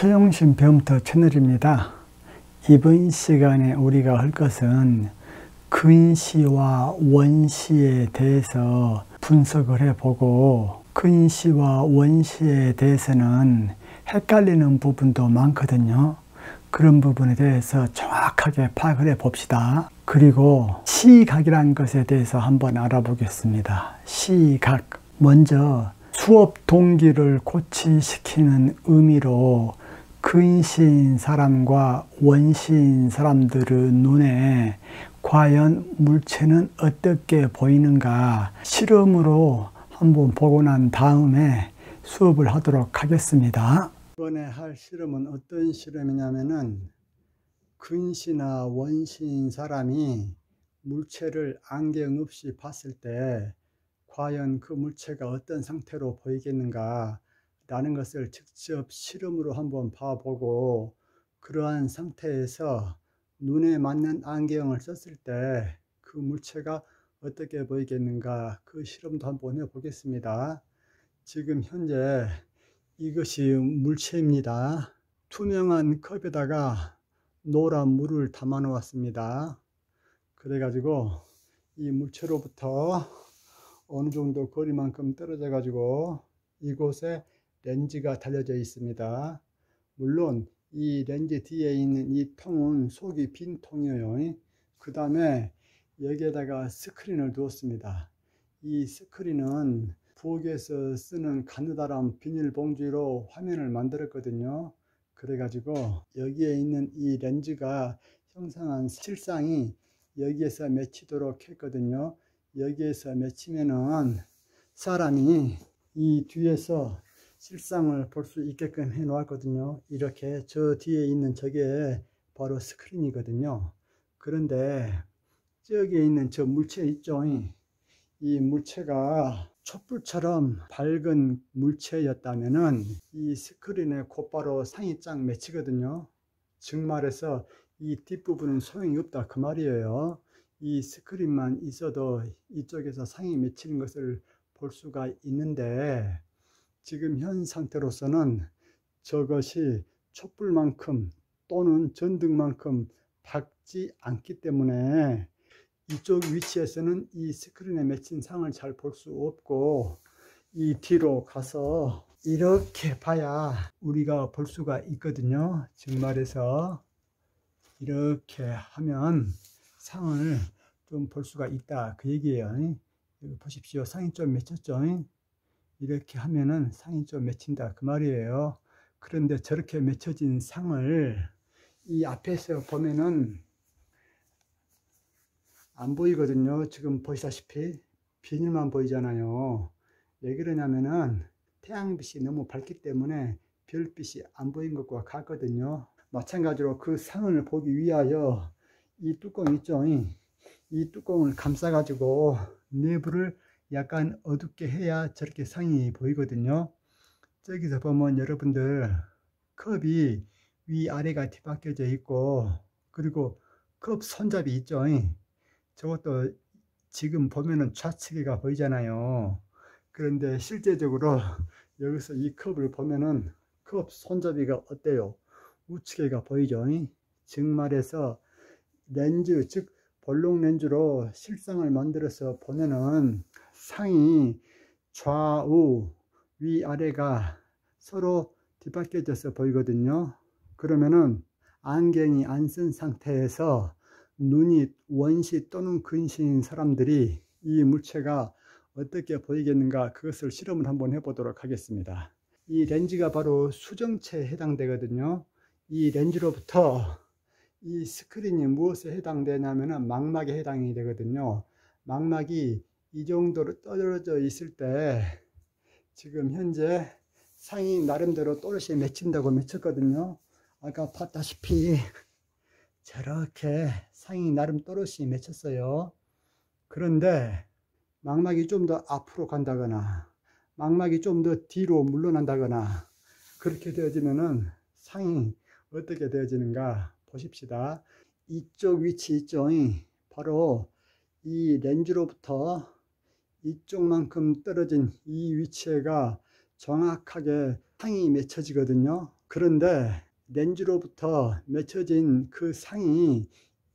최용신 배움터 채널입니다. 이번 시간에 우리가 할 것은 근시와 원시에 대해서 분석을 해보고, 근시와 원시에 대해서는 헷갈리는 부분도 많거든요. 그런 부분에 대해서 정확하게 파악을 해 봅시다. 그리고 시각이라는 것에 대해서 한번 알아보겠습니다. 시각, 먼저 수업 동기를 고취시키는 의미로 근시인 사람과 원시인 사람들의 눈에 과연 물체는 어떻게 보이는가 실험으로 한번 보고 난 다음에 수업을 하도록 하겠습니다. 이번에 할 실험은 어떤 실험이냐면은, 근시나 원시인 사람이 물체를 안경 없이 봤을 때 과연 그 물체가 어떤 상태로 보이겠는가 라는 것을 직접 실험으로 한번 봐보고, 그러한 상태에서 눈에 맞는 안경을 썼을 때 그 물체가 어떻게 보이겠는가, 그 실험도 한번 해보겠습니다. 지금 현재 이것이 물체입니다. 투명한 컵에다가 노란 물을 담아 놓았습니다. 그래가지고 이 물체로부터 어느 정도 거리만큼 떨어져 가지고 이곳에 렌즈가 달려져 있습니다. 물론 이 렌즈 뒤에 있는 이 통은 속이 빈 통이에요. 그 다음에 여기에다가 스크린을 두었습니다. 이 스크린은 부엌에서 쓰는 가느다란 비닐봉지로 화면을 만들었거든요. 그래가지고 여기에 있는 이 렌즈가 형성한 실상이 여기에서 맺히도록 했거든요. 여기에서 맺히면은 사람이 이 뒤에서 실상을 볼 수 있게끔 해 놓았거든요. 이렇게 저 뒤에 있는 저게 바로 스크린이거든요. 그런데 저기에 있는 저 물체 있죠. 이 물체가 촛불처럼 밝은 물체였다면은 이 스크린에 곧바로 상이 쫙 맺히거든요. 즉 말해서 이 뒷부분은 소용이 없다 그 말이에요. 이 스크린만 있어도 이쪽에서 상이 맺히는 것을 볼 수가 있는데, 지금 현 상태로서는 저것이 촛불만큼 또는 전등만큼 밝지 않기 때문에 이쪽 위치에서는 이 스크린에 맺힌 상을 잘 볼 수 없고, 이 뒤로 가서 이렇게 봐야 우리가 볼 수가 있거든요. 즉 말해서 이렇게 하면 상을 좀 볼 수가 있다 그 얘기예요. 여기 보십시오. 상이 좀 맺혔죠. 이렇게 하면은 상이 좀 맺힌다 그 말이에요. 그런데 저렇게 맺혀진 상을 이 앞에서 보면은 안 보이거든요. 지금 보시다시피 비닐만 보이잖아요. 왜 그러냐면은 태양빛이 너무 밝기 때문에 별빛이 안 보인 것과 같거든요. 마찬가지로 그 상을 보기 위하여 이 뚜껑 있죠. 이 뚜껑을 감싸 가지고 내부를 약간 어둡게 해야 저렇게 상이 보이거든요. 저기서 보면 여러분들 컵이 위아래가 뒤바뀌어져 있고, 그리고 컵 손잡이 있죠. 저것도 지금 보면은 좌측에가 보이잖아요. 그런데 실제적으로 여기서 이 컵을 보면은 컵 손잡이가 어때요? 우측에가 보이죠. 즉 말해서 렌즈, 즉 볼록 렌즈로 실상을 만들어서 보면은 상이 좌우 위아래가 서로 뒤바뀌어져서 보이거든요. 그러면은 안경이 안 쓴 상태에서 눈이 원시 또는 근시인 사람들이 이 물체가 어떻게 보이겠는가, 그것을 실험을 한번 해보도록 하겠습니다. 이 렌즈가 바로 수정체에 해당되거든요. 이 렌즈로부터 이 스크린이 무엇에 해당되냐면 망막에 해당이 되거든요. 망막이 이 정도로 떨어져 있을 때 지금 현재 상이 나름대로 또렷이 맺힌다고 맺혔거든요. 아까 봤다시피 저렇게 상이 나름 또렷이 맺혔어요. 그런데 망막이 좀 더 앞으로 간다거나 망막이 좀 더 뒤로 물러난다거나 그렇게 되어지면은 상이 어떻게 되어지는가 보십시다. 이쪽 위치 있죠. 바로 이 렌즈로부터 이쪽만큼 떨어진 이 위치가 정확하게 상이 맺혀지거든요. 그런데 렌즈로부터 맺혀진 그 상이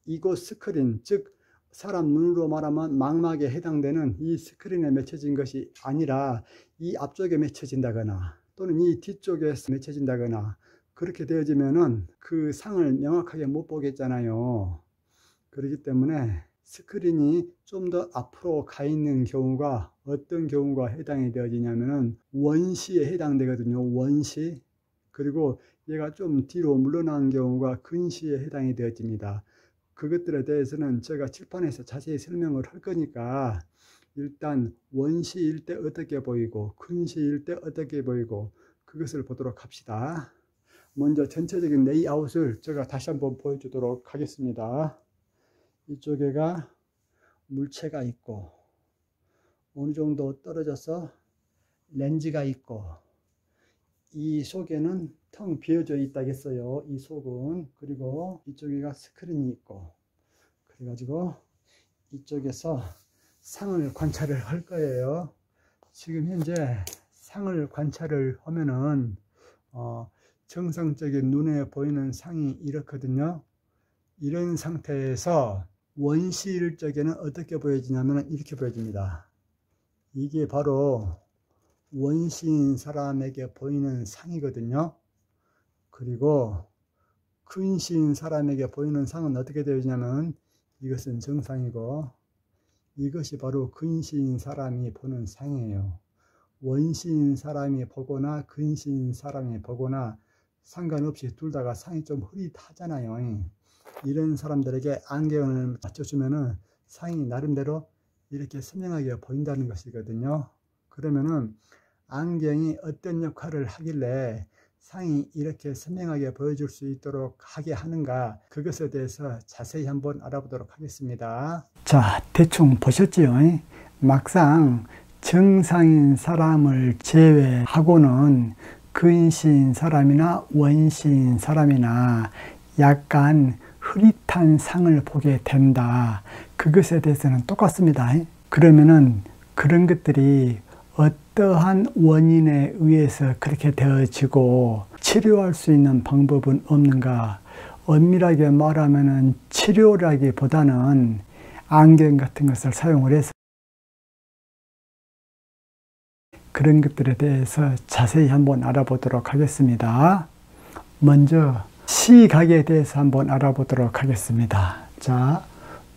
이곳 스크린, 즉 사람 눈으로 말하면 망막에 해당되는 이 스크린에 맺혀진 것이 아니라 이 앞쪽에 맺혀진다거나 또는 이 뒤쪽에 맺혀진다거나 그렇게 되어지면은 그 상을 명확하게 못 보겠잖아요. 그렇기 때문에 스크린이 좀 더 앞으로 가 있는 경우가 어떤 경우가 해당이 되어지냐면은 원시에 해당되거든요. 원시. 그리고 얘가 좀 뒤로 물러난 경우가 근시에 해당이 되어집니다. 그것들에 대해서는 제가 칠판에서 자세히 설명을 할 거니까 일단 원시일 때 어떻게 보이고 근시일 때 어떻게 보이고 그것을 보도록 합시다. 먼저 전체적인 레이아웃을 제가 다시 한번 보여주도록 하겠습니다. 이쪽에가 물체가 있고 어느 정도 떨어져서 렌즈가 있고 이 속에는 텅 비어져 있다겠어요. 이 속은. 그리고 이쪽에가 스크린이 있고 그래가지고 이쪽에서 상을 관찰을 할 거예요. 지금 현재 상을 관찰을 하면은 정상적인 눈에 보이는 상이 이렇거든요. 이런 상태에서 원시일 적에는 어떻게 보여지냐면 이렇게 보여집니다. 이게 바로 원시인 사람에게 보이는 상이거든요. 그리고 근시인 사람에게 보이는 상은 어떻게 되어지냐면 이것은 정상이고 이것이 바로 근시인 사람이 보는 상이에요. 원시인 사람이 보거나 근시인 사람이 보거나 상관없이 둘 다가 상이 좀 흐릿하잖아요. 이런 사람들에게 안경을 맞춰주면은 상이 나름대로 이렇게 선명하게 보인다는 것이거든요. 그러면은 안경이 어떤 역할을 하길래 상이 이렇게 선명하게 보여줄 수 있도록 하게 하는가, 그것에 대해서 자세히 한번 알아보도록 하겠습니다. 자, 대충 보셨지요? 막상 정상인 사람을 제외하고는 근시인 사람이나 원시인 사람이나 약간 흐릿한 상을 보게 된다. 그것에 대해서는 똑같습니다. 그러면은 그런 것들이 어떠한 원인에 의해서 그렇게 되어지고 치료할 수 있는 방법은 없는가? 엄밀하게 말하면은 치료라기보다는 안경 같은 것을 사용을 해서 그런 것들에 대해서 자세히 한번 알아보도록 하겠습니다. 먼저 시각에 대해서 한번 알아보도록 하겠습니다. 자,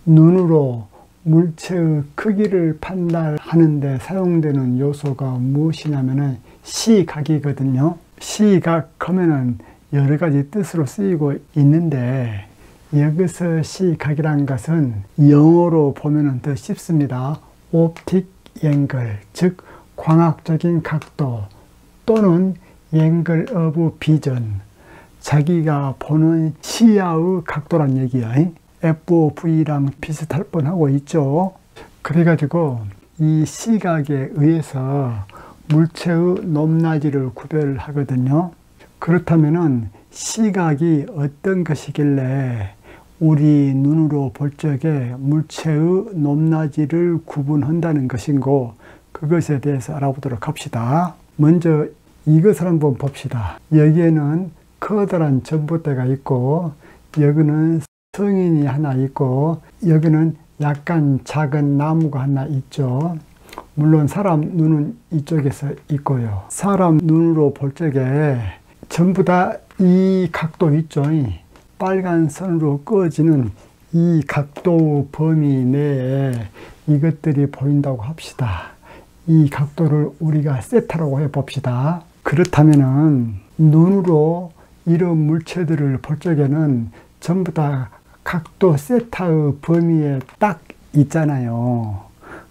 눈으로 물체의 크기를 판단하는 데 사용되는 요소가 무엇이냐면은 시각이거든요. 시각 하면은 여러 가지 뜻으로 쓰이고 있는데 여기서 시각이란 것은 영어로 보면은 더 쉽습니다. 옵틱 앵글, 즉 광학적인 각도 또는 앵글 오브 비전, 자기가 보는 시야의 각도란 얘기야. FOV랑 비슷할 뻔하고 있죠. 그래가지고 이 시각에 의해서 물체의 높낮이를 구별하거든요. 그렇다면은 시각이 어떤 것이길래 우리 눈으로 볼 적에 물체의 높낮이를 구분한다는 것인고, 그것에 대해서 알아보도록 합시다. 먼저 이것을 한번 봅시다. 여기에는 커다란 전봇대가 있고 여기는 성인이 하나 있고 여기는 약간 작은 나무가 하나 있죠. 물론 사람 눈은 이쪽에서 있고요. 사람 눈으로 볼 적에 전부 다 이 각도 있죠. 빨간 선으로 꺼지는 이 각도 범위 내에 이것들이 보인다고 합시다. 이 각도를 우리가 세타라고 해 봅시다. 그렇다면은 눈으로 이런 물체들을 볼 적에는 전부 다 각도 세타의 범위에 딱 있잖아요.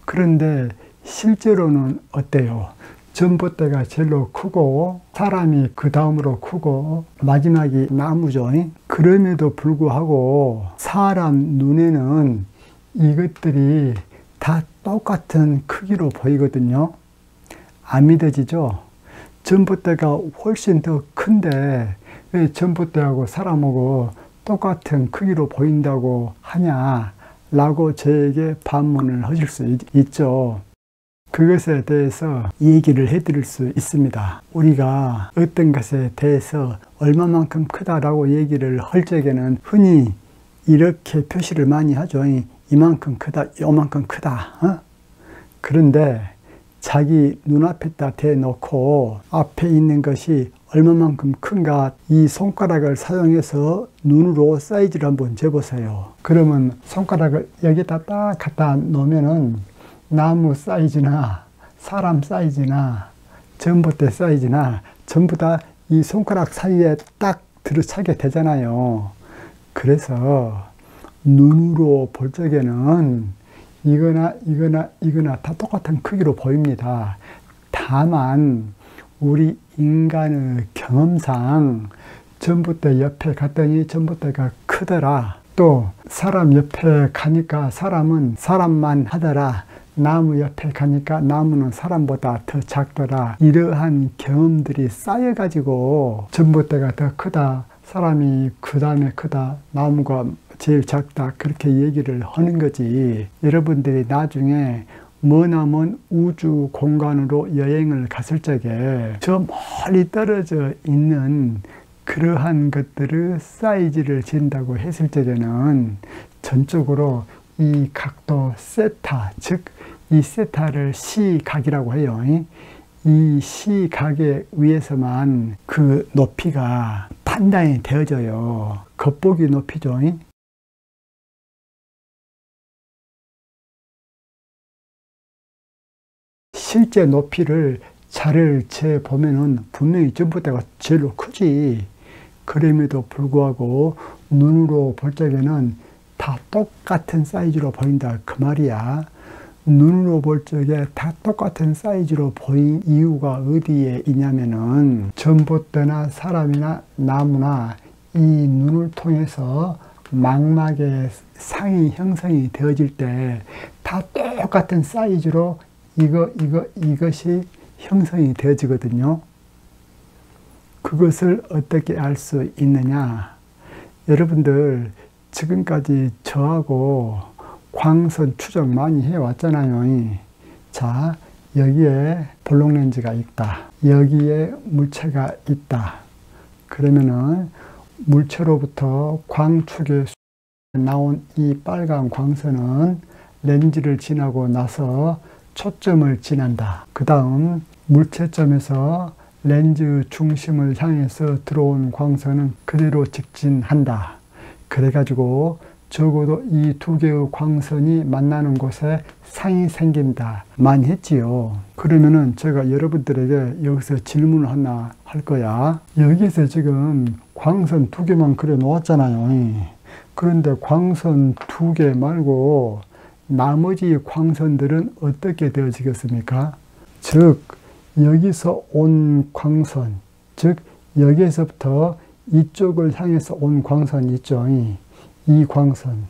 그런데 실제로는 어때요? 전봇대가 제일로 크고 사람이 그 다음으로 크고 마지막이 나무죠. 그럼에도 불구하고 사람 눈에는 이것들이 다 똑같은 크기로 보이거든요. 안 믿어지죠? 전봇대가 훨씬 더 큰데 왜 전봇대하고 사람하고 똑같은 크기로 보인다고 하냐 라고 저에게 반문을 하실 수 있죠. 그것에 대해서 얘기를 해드릴 수 있습니다. 우리가 어떤 것에 대해서 얼마만큼 크다라고 얘기를 할 적에는 흔히 이렇게 표시를 많이 하죠. 이만큼 크다, 요만큼 크다. 그런데 자기 눈앞에다 대놓고 앞에 있는 것이 얼마만큼 큰가 이 손가락을 사용해서 눈으로 사이즈를 한번 재보세요. 그러면 손가락을 여기다 딱 갖다 놓으면은 나무 사이즈나 사람 사이즈나 전봇대 사이즈나 전부 다 이 손가락 사이에 딱 들어차게 되잖아요. 그래서 눈으로 볼 적에는 이거나 다 똑같은 크기로 보입니다. 다만 우리 인간의 경험상 전봇대 옆에 갔더니 전봇대가 크더라. 또 사람 옆에 가니까 사람은 사람만 하더라. 나무 옆에 가니까 나무는 사람보다 더 작더라. 이러한 경험들이 쌓여가지고 전봇대가 더 크다, 사람이 그 다음에 크다, 나무가 제일 작다, 그렇게 얘기를 하는 거지. 여러분들이 나중에 머나먼 우주 공간으로 여행을 갔을 적에 저 멀리 떨어져 있는 그러한 것들을 사이즈를 재다고 했을 적에는 전적으로 이 각도 세타, 즉 이 세타를 시각이라고 해요. 이 시각에 의해서만 그 높이가 판단이 되어져요. 겉보기 높이죠. 실제 높이를 자를 재보면은 분명히 전봇대가 제일로 크지. 그럼에도 불구하고 눈으로 볼 적에는 다 똑같은 사이즈로 보인다, 그 말이야. 눈으로 볼 적에 다 똑같은 사이즈로 보인 이유가 어디에 있냐면은 전봇대나 사람이나 나무나 이 눈을 통해서 망막의 상이 형성이 되어질 때 다 똑같은 사이즈로 이것이 형성이 되어지거든요. 그것을 어떻게 알 수 있느냐? 여러분들 지금까지 저하고 광선 추적 많이 해왔잖아요. 자, 여기에 볼록렌즈가 있다. 여기에 물체가 있다. 그러면은 물체로부터 광축에 나온 이 빨간 광선은 렌즈를 지나고 나서 초점을 지난다. 그 다음 물체점에서 렌즈 중심을 향해서 들어온 광선은 그대로 직진한다. 그래가지고 적어도 이 두 개의 광선이 만나는 곳에 상이 생긴다. 많이 했지요. 그러면은 제가 여러분들에게 여기서 질문을 하나 할 거야. 여기서 지금 광선 두 개만 그려 놓았잖아요. 그런데 광선 두 개 말고 나머지 광선들은 어떻게 되어지겠습니까? 즉 여기서 온 광선, 즉 여기에서부터 이쪽을 향해서 온 광선이 있죠. 이 광선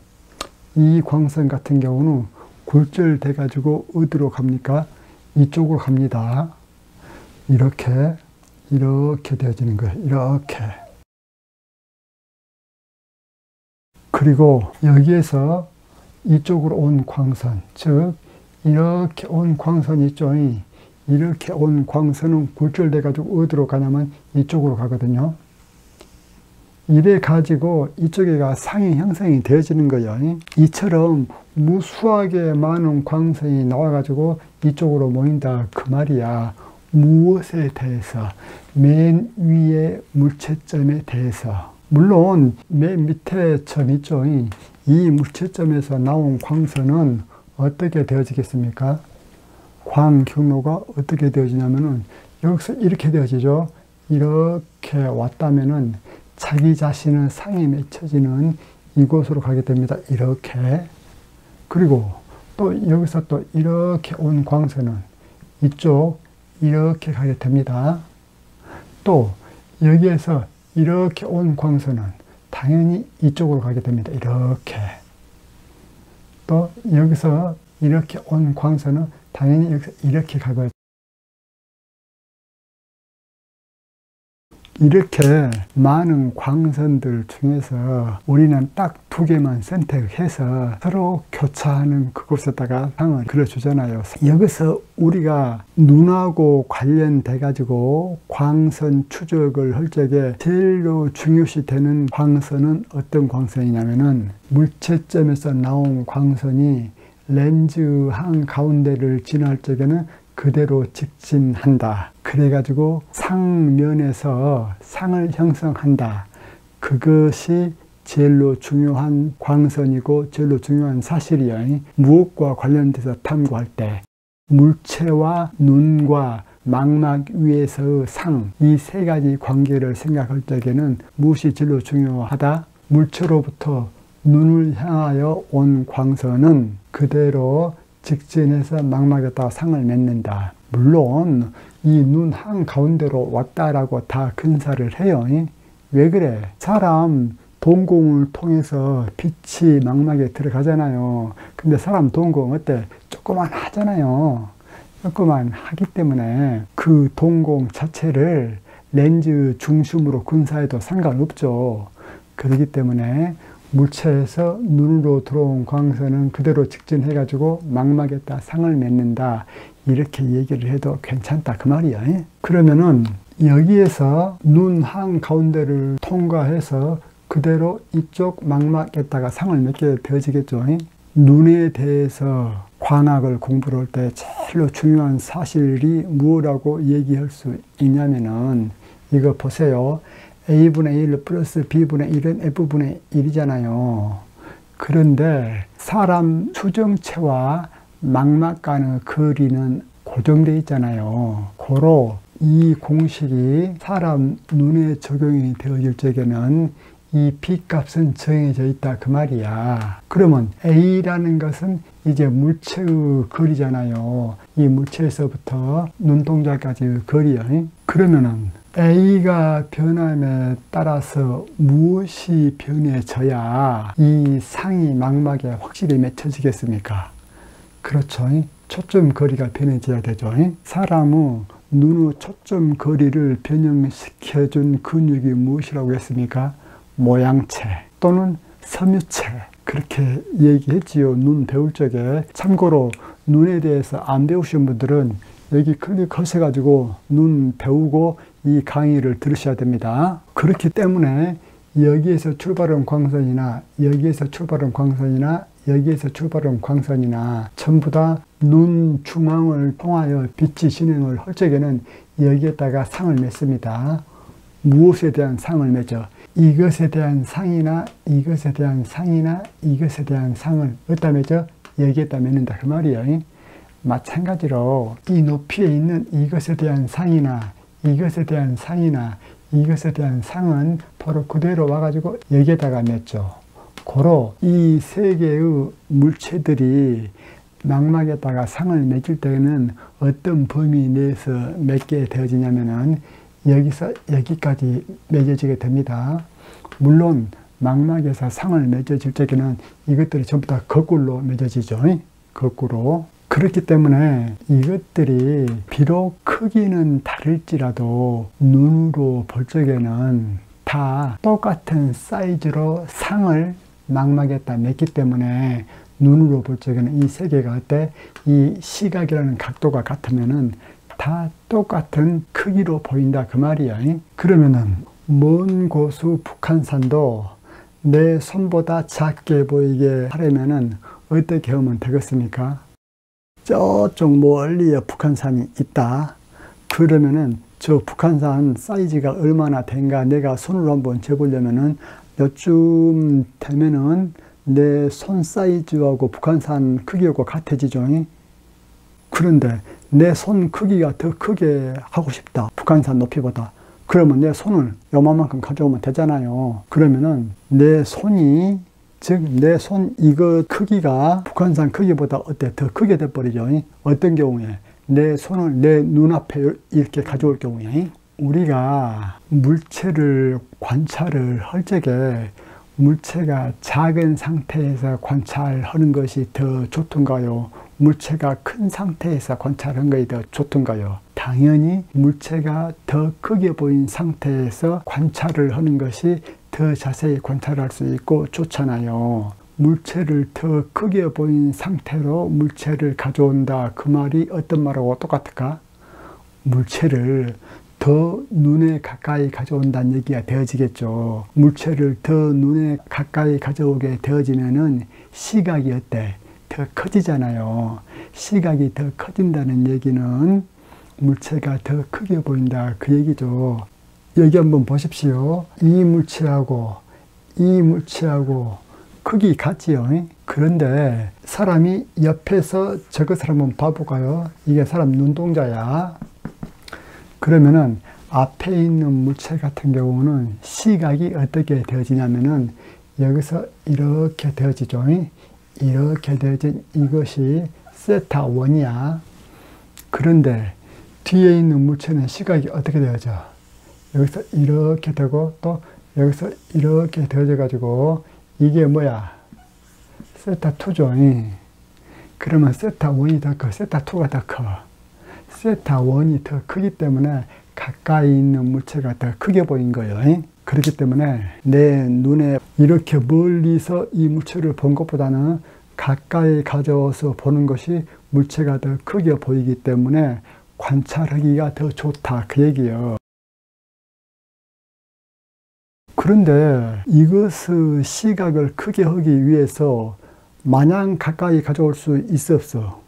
같은 경우는 굴절돼 가지고 어디로 갑니까? 이쪽으로 갑니다. 이렇게 되어지는 거예요. 이렇게. 그리고 여기에서 이쪽으로 온 광선, 즉 이렇게 온 광선이 있죠. 이렇게 온 광선은 굴절돼 가지고 어디로 가냐면 이쪽으로 가거든요. 이래 가지고 이쪽에가 상이 형성이 되어지는 거예요. 이처럼 무수하게 많은 광선이 나와 가지고 이쪽으로 모인다, 그 말이야. 무엇에 대해서? 맨 위에 물체점에 대해서. 물론 맨 밑에 점 있죠. 이 물체점에서 나온 광선은 어떻게 되어지겠습니까? 광 경로가 어떻게 되어지냐면은 여기서 이렇게 되어지죠. 이렇게 왔다면은 자기 자신은 상에 맺혀지는 이곳으로 가게 됩니다. 이렇게. 그리고 또 여기서 또 이렇게 온 광선은 이쪽 이렇게 가게 됩니다. 또 여기에서 이렇게 온 광선은 당연히 이쪽으로 가게 됩니다. 이렇게. 또 여기서 이렇게 온 광선은 당연히 여기서 이렇게 가고, 이렇게 많은 광선들 중에서 우리는 딱 2개만 선택해서 서로 교차하는 그곳에다가 상을 그려주잖아요. 여기서 우리가 눈하고 관련돼 가지고 광선 추적을 할 적에 제일로 중요시 되는 광선은 어떤 광선이냐면은 물체점에서 나온 광선이 렌즈 한가운데를 지날 적에는 그대로 직진한다. 그래가지고 상면에서 상을 형성한다. 그것이 제일로 중요한 광선이고 제일로 중요한 사실이에요. 무엇과 관련돼서 탐구할 때 물체와 눈과 망막 위에서의 상, 이 3가지 관계를 생각할 적에는 무엇이 제일로 중요하다? 물체로부터 눈을 향하여 온 광선은 그대로 직진해서 망막에다가 상을 맺는다. 물론 이 눈 한가운데로 왔다라고 다 근사를 해요. 왜 그래? 사람 동공을 통해서 빛이 망막에 들어가잖아요. 근데 사람 동공 어때? 조그만 하잖아요. 조그만 하기 때문에 그 동공 자체를 렌즈 중심으로 근사해도 상관없죠. 그렇기 때문에 물체에서 눈으로 들어온 광선은 그대로 직진해가지고 망막에다 상을 맺는다. 이렇게 얘기를 해도 괜찮다. 그 말이야. 그러면은 여기에서 눈 한가운데를 통과해서 그대로 이쪽 망막에다가 상을 맺게 되어지겠죠. 눈에 대해서 관학을 공부를 할 때 제일로 중요한 사실이 무엇이라고 얘기할 수 있냐면은 이거 보세요. A분의 1 플러스 B분의 1은 F분의 1이잖아요. 그런데 사람 수정체와 망막 간의 거리는 고정되어 있잖아요. 고로 이 공식이 사람 눈에 적용이 되어질 적에는 이 B값은 정해져 있다. 그 말이야. 그러면 A라는 것은 이제 물체의 거리잖아요. 이 물체에서부터 눈동자까지의 거리요. 그러면은 A가 변함에 따라서 무엇이 변해져야 이 상이 망막에 확실히 맺혀지겠습니까? 그렇죠. 초점 거리가 변해져야 되죠. 사람의 눈의 초점 거리를 변형시켜준 근육이 무엇이라고 했습니까? 모양체 또는 섬유체. 그렇게 얘기했지요. 눈 배울 적에. 참고로 눈에 대해서 안 배우신 분들은 여기 클릭하셔가지고 눈 배우고 이 강의를 들으셔야 됩니다. 그렇기 때문에 여기에서 출발한 광선이나 여기에서 출발한 광선이나 여기에서 출발한 광선이나 전부 다 눈 중앙을 통하여 빛이 진행을 할 적에는 여기에다가 상을 맺습니다. 무엇에 대한 상을 맺어? 이것에 대한 상이나 이것에 대한 상이나 이것에 대한 상을 어디다 맺어? 여기에다 맺는다. 그 말이에요. 마찬가지로 이 높이에 있는 이것에 대한 상이나 이것에 대한 상이나 이것에 대한 상은 바로 그대로 와가지고 여기에다가 맺죠. 고로 이 3개의 물체들이 망막에다가 상을 맺을 때는 어떤 범위 내에서 맺게 되어지냐면은 여기서 여기까지 맺어지게 됩니다. 물론 망막에서 상을 맺어질 때에는 이것들이 전부 다 거꾸로 맺어지죠. 거꾸로. 그렇기 때문에 이것들이 비록 크기는 다를지라도 눈으로 볼 적에는 다 똑같은 사이즈로 상을 망막에다 맺기 때문에 눈으로 볼 적에는 이 3개가 어때? 이 시각이라는 각도가 같으면은 다 똑같은 크기로 보인다. 그 말이야. 그러면은 먼 고수 북한산도 내 손보다 작게 보이게 하려면은 어떻게 하면 되겠습니까? 저쪽 멀리에 북한산이 있다. 그러면은 저 북한산 사이즈가 얼마나 된가 내가 손으로 한번 재보려면은 요쯤 되면은 내 손 사이즈하고 북한산 크기하고 같아지죠. 그런데 내 손 크기가 더 크게 하고 싶다. 북한산 높이보다. 그러면 내 손을 요만큼 가져오면 되잖아요. 그러면은 내 손이 즉 내 손 이거 크기가 북한산 크기보다 어때? 더 크게 돼버리죠. 어떤 경우에? 내 손을 내 눈앞에 이렇게 가져올 경우에 우리가 물체를 관찰을 할 적에 물체가 작은 상태에서 관찰하는 것이 더 좋던가요? 물체가 큰 상태에서 관찰한 것이 더 좋던가요? 당연히 물체가 더 크게 보인 상태에서 관찰을 하는 것이 더 자세히 관찰할 수 있고 좋잖아요. 물체를 더 크게 보인 상태로 물체를 가져온다. 그 말이 어떤 말하고 똑같을까? 물체를 더 눈에 가까이 가져온다는 얘기가 되어지겠죠. 물체를 더 눈에 가까이 가져오게 되어지면은 시각이 어때? 더 커지잖아요. 시각이 더 커진다는 얘기는 물체가 더 크게 보인다. 그 얘기죠. 여기 한번 보십시오. 이 물체하고 이 물체하고 크기 같지요. 그런데 사람이 옆에서 저것을 한번 봐볼까요? 이게 사람 눈동자야. 그러면은 앞에 있는 물체 같은 경우는 시각이 어떻게 되어지냐면은 여기서 이렇게 되어지죠. 이렇게 되어진 이것이 세타 1이야. 그런데 뒤에 있는 물체는 시각이 어떻게 되어져? 여기서 이렇게 되고 또 여기서 이렇게 되어져 가지고 이게 뭐야? 세타 2죠. 그러면 세타 1이 더 커, 세타 2가 더 커. 세타 1이 더 크기 때문에 가까이 있는 물체가 더 크게 보인 거예요. 그렇기 때문에 내 눈에 이렇게 멀리서 이 물체를 본 것보다는 가까이 가져와서 보는 것이 물체가 더 크게 보이기 때문에 관찰하기가 더 좋다. 그 얘기예요. 그런데 이것의 시각을 크게 하기 위해서 마냥 가까이 가져올 수 있어 없어?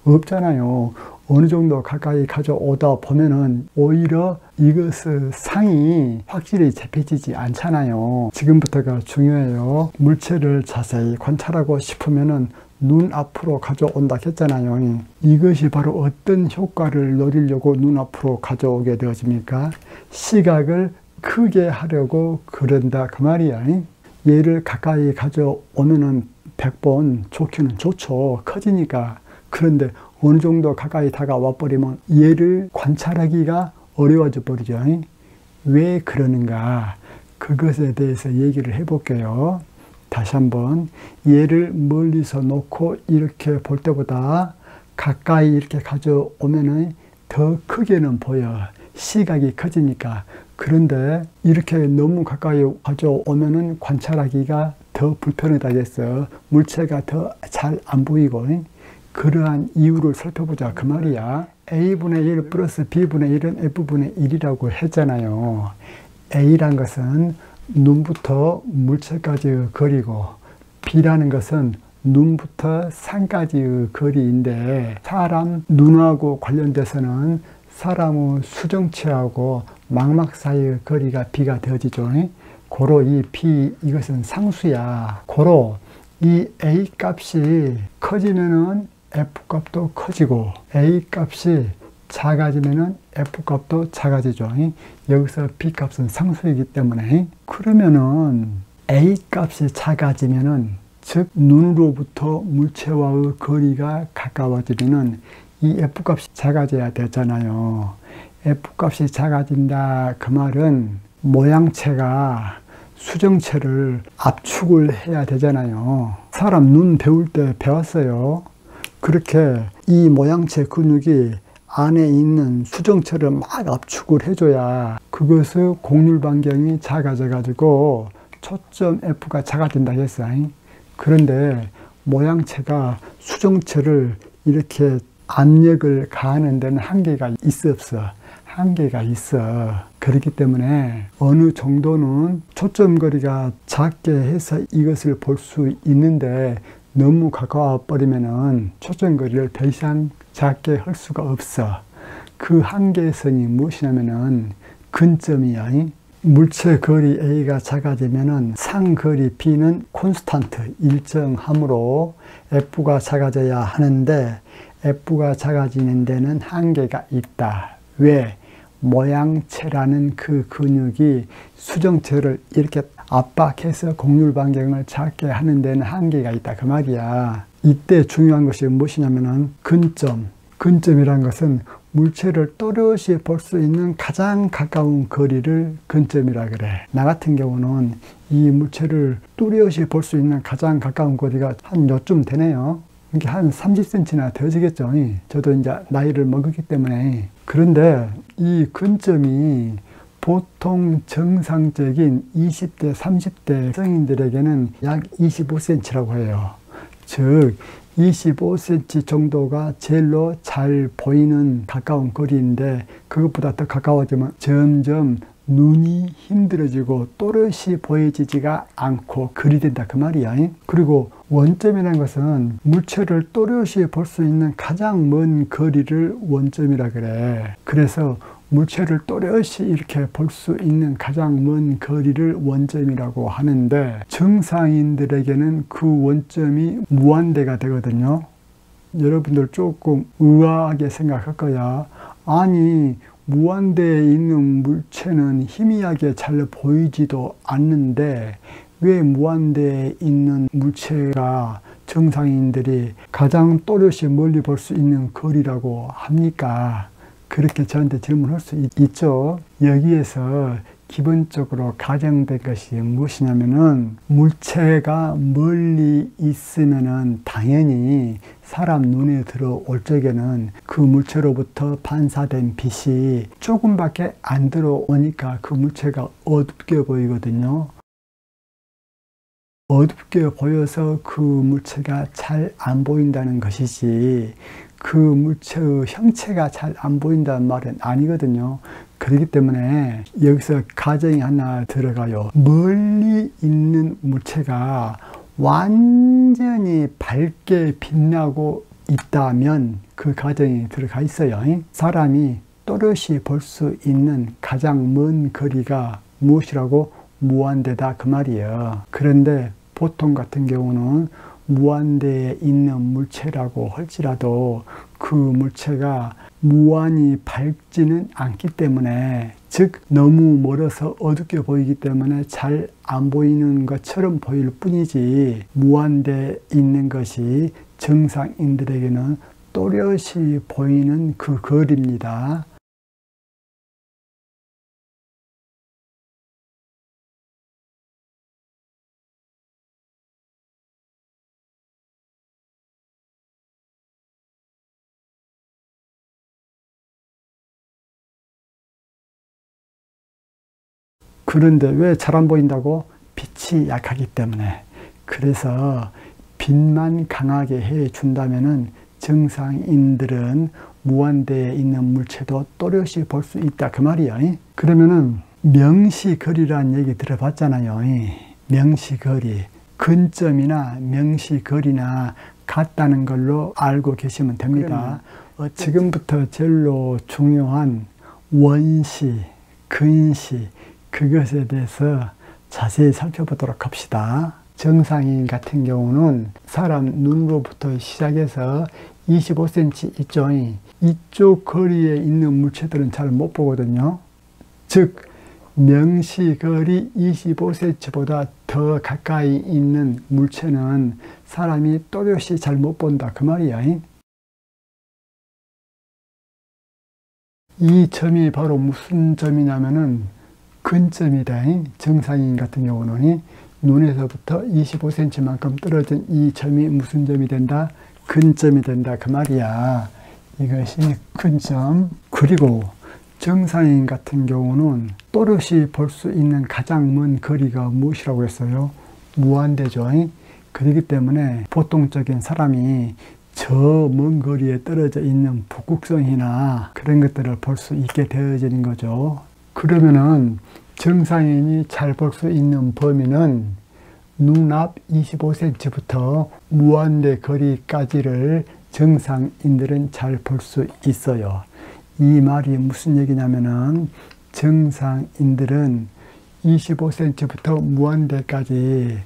없잖아요. 어느 정도 가까이 가져오다 보면은 오히려 이것의 상이 확실히 잡혀지지 않잖아요. 지금부터가 중요해요. 물체를 자세히 관찰하고 싶으면은 눈 앞으로 가져온다 했잖아요. 이것이 바로 어떤 효과를 노리려고 눈 앞으로 가져오게 되어집니까? 시각을 크게 하려고 그런다 그 말이야. 얘를 가까이 가져오면은 100번 좋기는 좋죠. 커지니까. 그런데 어느 정도 가까이 다가와 버리면 얘를 관찰하기가 어려워져 버리죠. 왜 그러는가? 그것에 대해서 얘기를 해볼게요. 다시 한번 얘를 멀리서 놓고 이렇게 볼 때보다 가까이 이렇게 가져오면은 더 크게는 보여. 시각이 커지니까. 그런데 이렇게 너무 가까이 가져오면은 관찰하기가 더 불편하다겠어. 물체가 더 잘 안 보이고. 그러한 이유를 살펴보자 그 말이야. A분의 1 플러스 B분의 1은 F분의 1이라고 했잖아요. A란 것은 눈부터 물체까지의 거리고 B라는 것은 눈부터 산까지의 거리인데 사람 눈하고 관련돼서는 사람의 수정체하고 망막 사이의 거리가 B가 되어지죠. 고로 이 B 이것은 상수야. 고로 이 A 값이 커지면은 F 값도 커지고 A 값이 작아지면은 F 값도 작아지죠. 여기서 B 값은 상수이기 때문에 그러면은 A 값이 작아지면은 즉 눈으로부터 물체와의 거리가 가까워지면은 이 F 값이 작아져야 되잖아요. F 값이 작아진다 그 말은 모양체가 수정체를 압축을 해야 되잖아요. 사람 눈 배울 때 배웠어요. 그렇게 이 모양체 근육이 안에 있는 수정체를 막 압축을 해줘야 그것의 곡률 반경이 작아져 가지고 초점 F가 작아진다 했어요. 그런데 모양체가 수정체를 이렇게 압력을 가하는 데는 한계가 있어 없어? 한계가 있어. 그렇기 때문에 어느 정도는 초점거리가 작게 해서 이것을 볼 수 있는데 너무 가까워 버리면은 초점거리를 더 이상 작게 할 수가 없어. 그 한계선이 무엇이냐면은 근점이야. 물체 거리 A가 작아지면은 상거리 B는 콘스탄트 일정함으로 F가 작아져야 하는데 F가 작아지는 데는 한계가 있다. 왜? 모양체라는 그 근육이 수정체를 이렇게 압박해서 곡률 반경을 작게 하는 데는 한계가 있다 그 말이야. 이때 중요한 것이 무엇이냐면은 근점. 근점이란 것은 물체를 또렷이 볼 수 있는 가장 가까운 거리를 근점이라 그래. 나 같은 경우는 이 물체를 뚜렷이 볼 수 있는 가장 가까운 거리가 한 요쯤 되네요. 이게 한 30cm나 더 지겠죠. 저도 이제 나이를 먹었기 때문에. 그런데 이 근점이 보통 정상적인 20대, 30대 성인들에게는 약 25cm라고 해요. 즉 25cm 정도가 제일로 잘 보이는 가까운 거리인데, 그것보다 더 가까워지면 점점 눈이 힘들어지고 또렷이 보여지지가 않고 그리 된다 그 말이야. 그리고 원점이라는 것은 물체를 또렷이 볼 수 있는 가장 먼 거리를 원점이라 그래. 그래서 물체를 또렷이 이렇게 볼 수 있는 가장 먼 거리를 원점이라고 하는데, 정상인들에게는 그 원점이 무한대가 되거든요. 여러분들 조금 의아하게 생각할 거야. 아니, 무한대에 있는 물체는 희미하게 잘 보이지도 않는데 왜 무한대에 있는 물체가 정상인들이 가장 또렷이 멀리 볼 수 있는 거리라고 합니까? 그렇게 저한테 질문할 수 있죠. 여기에서 기본적으로 가정된 것이 무엇이냐면은, 물체가 멀리 있으면은 당연히 사람 눈에 들어올 적에는 그 물체로부터 반사된 빛이 조금밖에 안 들어오니까 그 물체가 어둡게 보이거든요. 어둡게 보여서 그 물체가 잘 안 보인다는 것이지, 그 물체의 형체가 잘 안 보인다는 말은 아니거든요. 그렇기 때문에 여기서 가정이 하나 들어가요. 멀리 있는 물체가 완전히 밝게 빛나고 있다면 그 가정이 들어가 있어요. 사람이 또렷이 볼 수 있는 가장 먼 거리가 무엇이라고? 무한대다 그 말이에요. 그런데 보통 같은 경우는 무한대에 있는 물체라고 할지라도 그 물체가 무한히 밝지는 않기 때문에, 즉 너무 멀어서 어둡게 보이기 때문에 잘 안 보이는 것처럼 보일 뿐이지, 무한대에 있는 것이 정상인들에게는 또렷이 보이는 그 거리입니다. 그런데 왜 잘 안 보인다고? 빛이 약하기 때문에. 그래서 빛만 강하게 해준다면은 정상인들은 무한대에 있는 물체도 또렷이 볼 수 있다 그 말이야. 그러면은 명시거리라는 얘기 들어봤잖아요. 명시거리. 근점이나 명시거리나 같다는 걸로 알고 계시면 됩니다. 지금부터 제일로 중요한 원시, 근시, 그것에 대해서 자세히 살펴보도록 합시다. 정상인 같은 경우는 사람 눈으로부터 시작해서 25cm 있죠. 이쪽 거리에 있는 물체들은 잘 못 보거든요. 즉 명시거리 25cm보다 더 가까이 있는 물체는 사람이 또렷이 잘 못 본다 그 말이야. 이 점이 바로 무슨 점이냐면은 근점이다. 정상인 같은 경우는 눈에서부터 25cm만큼 떨어진 이 점이 무슨 점이 된다? 근점이 된다 그 말이야. 이것이 근점. 그리고 정상인 같은 경우는 또렷이 볼 수 있는 가장 먼 거리가 무엇이라고 했어요? 무한대죠. 그렇기 때문에 보통적인 사람이 저 먼 거리에 떨어져 있는 북극성이나 그런 것들을 볼 수 있게 되어지는 거죠. 그러면은 정상인이 잘 볼 수 있는 범위는 눈앞 25cm부터 무한대 거리까지를 정상인들은 잘 볼 수 있어요. 이 말이 무슨 얘기냐면은, 정상인들은 25cm부터 무한대까지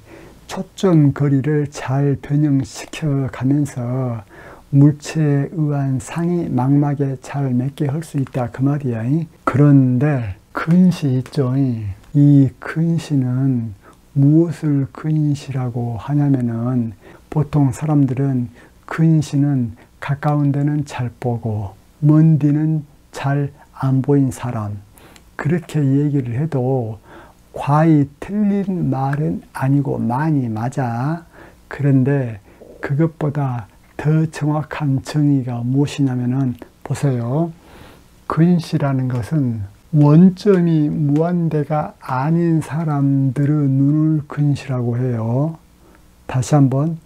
초점 거리를 잘 변형시켜 가면서 물체에 의한 상이 망막에 잘 맺게 할 수 있다 그 말이야. 그런데 근시 있죠. 이 근시는 무엇을 근시라고 하냐면은, 보통 사람들은 근시는 가까운 데는 잘 보고 먼 데는 잘 안 보인 사람, 그렇게 얘기를 해도 과히 틀린 말은 아니고 많이 맞아. 그런데 그것보다 더 더 정확한 정의가 무엇이냐면은 보세요. 근시라는 것은 원점이 무한대가 아닌 사람들의 눈을 근시라고 해요. 다시 한번,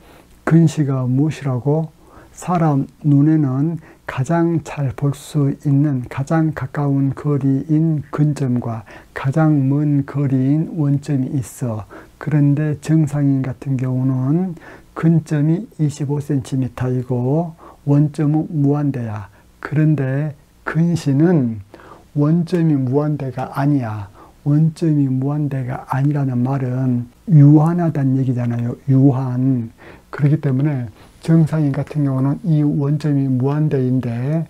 근시가 무엇이라고? 사람 눈에는 가장 잘 볼 수 있는 가장 가까운 거리인 근점과 가장 먼 거리인 원점이 있어. 그런데 정상인 같은 경우는 근점이 25cm이고 원점은 무한대야. 그런데 근시는 원점이 무한대가 아니야. 원점이 무한대가 아니라는 말은 유한하다는 얘기잖아요. 유한. 그렇기 때문에 정상인 같은 경우는 이 원점이 무한대인데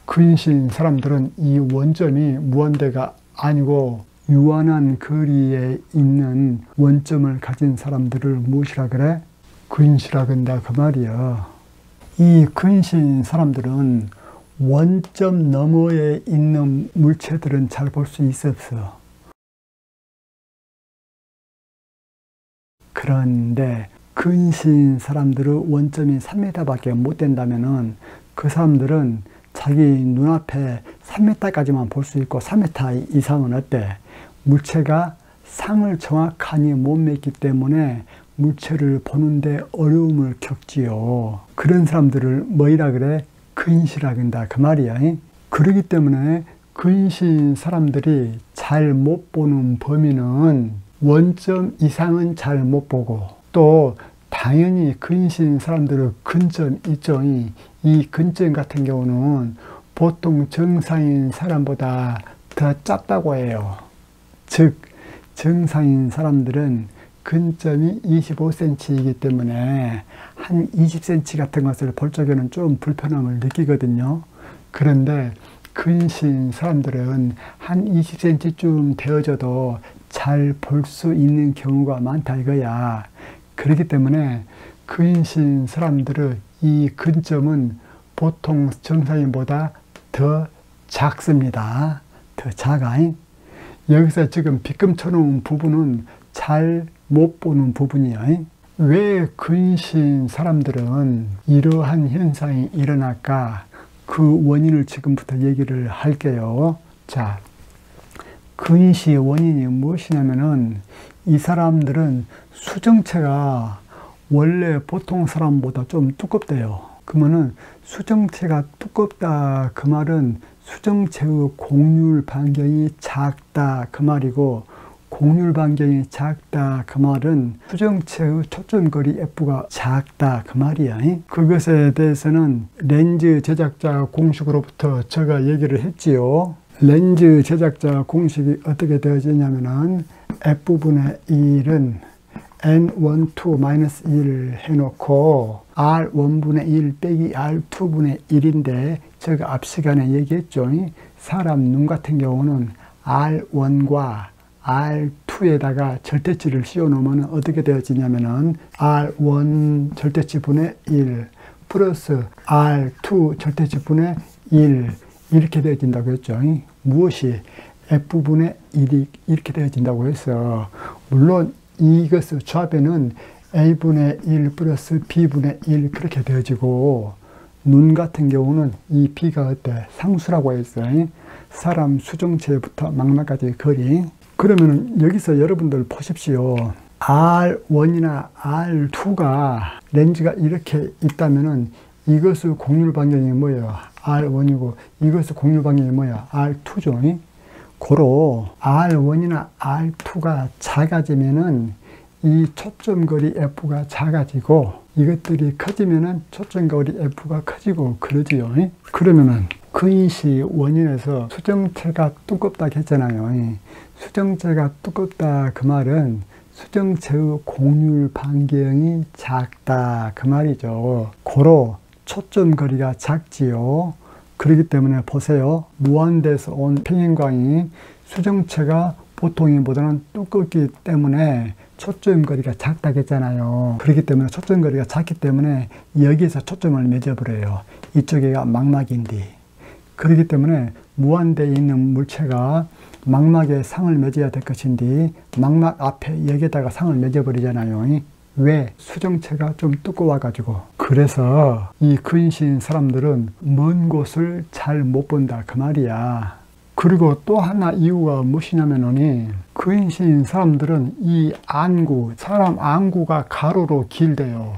근시인 사람들은 이 원점이 무한대가 아니고 유한한 거리에 있는 원점을 가진 사람들을 무엇이라 그래? 근시라 그런다 그 말이야. 이 근시인 사람들은 원점 너머에 있는 물체들은 잘 볼 수 있었어. 그런데 근시인 사람들의 원점이 3m밖에 못 된다면은 그 사람들은 자기 눈앞에 3m까지만 볼 수 있고 3m 이상은 어때? 물체가 상을 정확하니 못 맺기 때문에 물체를 보는데 어려움을 겪지요. 그런 사람들을 뭐이라 그래? 근시라 그런다 그 말이야. 그러기 때문에 근시인 사람들이 잘 못 보는 범위는 원점 이상은 잘 못 보고 또 당연히 근시인 사람들의 근점 있죠. 이 근점 같은 경우는 보통 정상인 사람보다 더 작다고 해요. 즉 정상인 사람들은 근점이 25cm이기 때문에 한 20cm 같은 것을 볼 적에는 좀 불편함을 느끼거든요. 그런데 근시인 사람들은 한 20cm쯤 되어져도 잘 볼 수 있는 경우가 많다 이거야. 그렇기 때문에 근시인 사람들의 이 근점은 보통 정상인보다 더 작습니다. 더 작아. 여기서 지금 빗금 쳐놓은 부분은 잘 못 보는 부분이야. 왜 근시인 사람들은 이러한 현상이 일어날까? 그 원인을 지금부터 얘기를 할게요. 자, 근시의 원인이 무엇이냐면은 이 사람들은 수정체가 원래 보통 사람보다 좀 두껍대요. 그러면은 수정체가 두껍다 그 말은 수정체의 곡률 반경이 작다 그 말이고, 곡률 반경이 작다 그 말은 수정체의 초점거리 F가 작다 그 말이야. 그것에 대해서는 렌즈 제작자 공식으로부터 제가 얘기를 했지요. 렌즈 제작자 공식이 어떻게 되어지냐면은 F분의 1은 N12-1 해놓고 R1분의 1 빼기 R2분의 1인데 제가 앞 시간에 얘기했죠. 사람 눈 같은 경우는 R1과 R2에다가 절대치를 씌워 놓으면 어떻게 되어지냐면은 R1 절대치 분의 1 플러스 R2 절대치 분의 1 이렇게 되어진다고 했죠. 무엇이? F분의 1이 이렇게 되어진다고 했어. 물론 이것의 조합에는 A분의 1 플러스 B분의 1 그렇게 되어지고, 눈 같은 경우는 이 B가 어때? 상수라고 했어요. 사람 수정체부터 망막까지 거리. 그러면 여기서 여러분들 보십시오. R1이나 R2가 렌즈가 이렇게 있다면은 이것의 곡률 반경이 뭐예요? R1이고 이것의 곡률 반경이 뭐야? R2죠. 고로 R1이나 R2가 작아지면은 이 초점거리 F가 작아지고 이것들이 커지면은 초점거리 F가 커지고 그러지요. 그러면은 근시 원인에서 수정체가 두껍다 했잖아요. 수정체가 두껍다 그 말은 수정체의 곡률 반경이 작다 그 말이죠. 고로 초점거리가 작지요. 그렇기 때문에 보세요. 무한대에서 온 평행광이 수정체가 보통인보다는 두껍기 때문에 초점거리가 작다고 했잖아요. 그렇기 때문에 초점거리가 작기 때문에 여기서 초점을 맺어버려요. 이쪽에가 망막인데. 그렇기 때문에 무한대에 있는 물체가 망막에 상을 맺어야 될 것인데 망막 앞에 여기에다가 상을 맺어버리잖아요. 왜? 수정체가 좀 두꺼워가지고. 그래서 이 근시인 사람들은 먼 곳을 잘 못 본다 그 말이야. 그리고 또 하나 이유가 무엇이냐면은 근시인 사람들은 이 안구, 사람 안구가 가로로 길대요.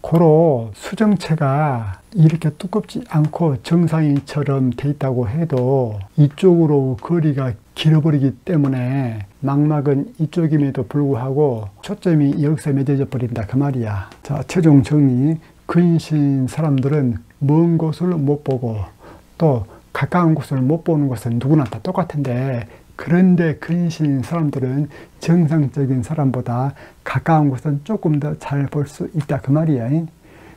고로 수정체가 이렇게 두껍지 않고 정상인처럼 돼 있다고 해도 이쪽으로 거리가 길어버리기 때문에 망막은 이쪽임에도 불구하고 초점이 여기서 맺어져 버린다 그 말이야. 자, 최종 정리. 근시인 사람들은 먼 곳을 못 보고 또 가까운 곳을 못 보는 것은 누구나 다 똑같은데, 그런데 근시인 사람들은 정상적인 사람보다 가까운 곳은 조금 더 잘 볼 수 있다 그 말이야.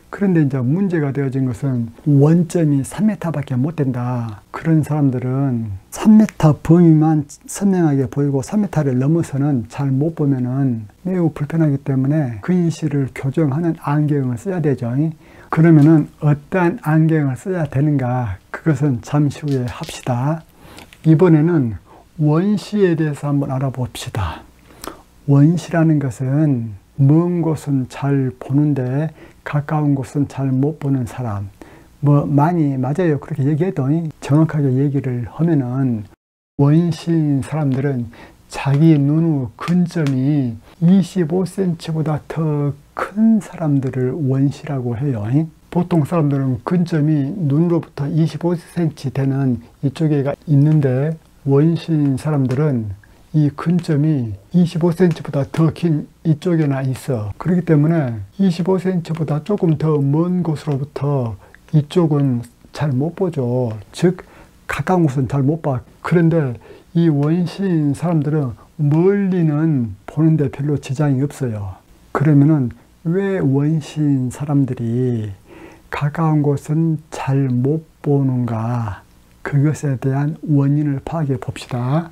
그런데 이제 문제가 되어진 것은 원점이 3m밖에 못 된다. 그런 사람들은 3m 범위만 선명하게 보이고 3m를 넘어서는 잘 못 보면은 매우 불편하기 때문에 근시를 교정하는 안경을 써야 되죠. 그러면은 어떠한 안경을 써야 되는가, 그것은 잠시 후에 합시다. 이번에는 원시에 대해서 한번 알아봅시다. 원시라는 것은 먼 곳은 잘 보는데 가까운 곳은 잘 못 보는 사람. 뭐 많이 맞아요. 그렇게 얘기해도 정확하게 얘기를 하면은 원시인 사람들은 자기 눈의 근점이 25cm보다 더 큰 사람들을 원시라고 해요. 보통 사람들은 근점이 눈으로부터 25cm 되는 이쪽에가 있는데 원시인 사람들은 이 근점이 25cm보다 더 긴 이쪽에나 있어. 그렇기 때문에 25cm보다 조금 더 먼 곳으로부터 이쪽은 잘 못 보죠. 즉 가까운 곳은 잘 못 봐. 그런데 이 원시인 사람들은 멀리는 보는데 별로 지장이 없어요. 그러면은 왜 원시인 사람들이 가까운 곳은 잘 못 보는가, 그것에 대한 원인을 파악해 봅시다.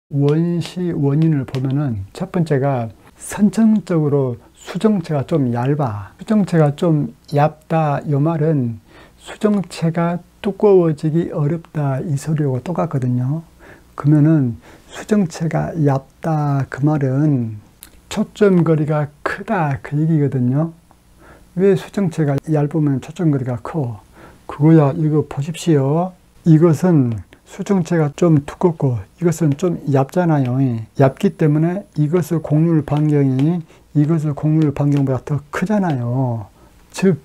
원시 원인을 보면은 첫 번째가 선천적으로 수정체가 좀 얇아. 수정체가 좀 얇다 이 말은 수정체가 두꺼워지기 어렵다 이 소리하고 똑같거든요. 그러면은 수정체가 얇다 그 말은 초점거리가 크다 그 얘기거든요. 왜 수정체가 얇으면 초점거리가 커? 그거야 이거 보십시오. 이것은 수정체가 좀 두껍고 이것은 좀 얇잖아요. 얇기 때문에 이것의 곡률 반경이 이것의 곡률 반경보다 더 크잖아요. 즉